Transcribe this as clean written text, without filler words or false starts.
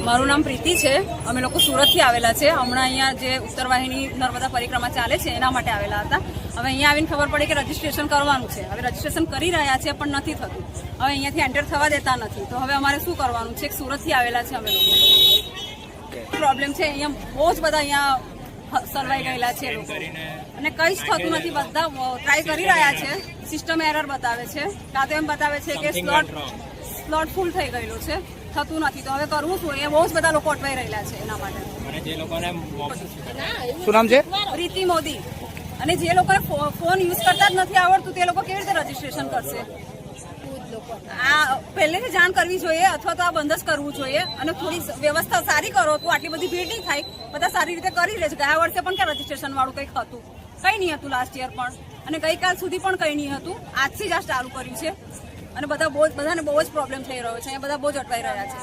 મારું નામ પ્રીતિ છે. અમે લોકો સુરતથી આવેલા છે. હમણાં અહીંયા જે ઉત્તર વાહિની નર્મદા પરિક્રમા ચાલે છે એના માટે આવેલા હતા. હવે અહીંયા આવીને ખબર પડી કે રજીસ્ટ્રેશન કરવાનું છે. હવે રજીસ્ટ્રેશન કરી રહ્યા છે પણ નથી થતું. હવે અહીંયાથી એન્ટર થવા દેતા નથી. તો હવે અમારે શું કરવાનું છે? સુરતથી આવેલા છે અમે લોકો. પ્રોબ્લેમ છે અહીંયા બહુ જ બધા અહીંયા સર્વાઈ ગયેલા છે લોકો અને કંઈ જ થતું નથી. બધા ટ્રાય કરી રહ્યા છે. સિસ્ટમ એરર બતાવે છે. કાં તો એમ બતાવે છે કે સ્લોટ ફૂલ થઈ ગયેલો છે, થતું નથી. તો હવે કરવું શું? એ બહુ જ બધા લોકો અટવાઈ રહેલા છે એના માટે. શું નામ છે? પ્રીતિ મોદી. અને જે લોકોને ફોન યુઝ કરતા જ નથી આવડતું તે લોકો કેવી રીતે રજીસ્ટ્રેશન કરશે? આ પહેલેથી જાણ કરવી જોઈએ અથવા તો આ બંધ જ કરવું જોઈએ અને થોડી વ્યવસ્થા સારી કરો તો આટલી બધી ભીડ નહીં થાય. બધા સારી રીતે કરી લે છે. ગયા વર્ષે પણ કે રજીસ્ટ્રેશન વાળું કંઈક હતું, કંઈ નહીં હતું લાસ્ટ યર પણ, અને ગઈકાલ સુધી પણ કંઈ નહીં હતું. આજથી જ આ ચાલુ કર્યું છે અને બધાને બહુ જ પ્રોબ્લેમ થઈ રહ્યો છે. બધા બહુ જ અટવાઈ રહ્યા છે.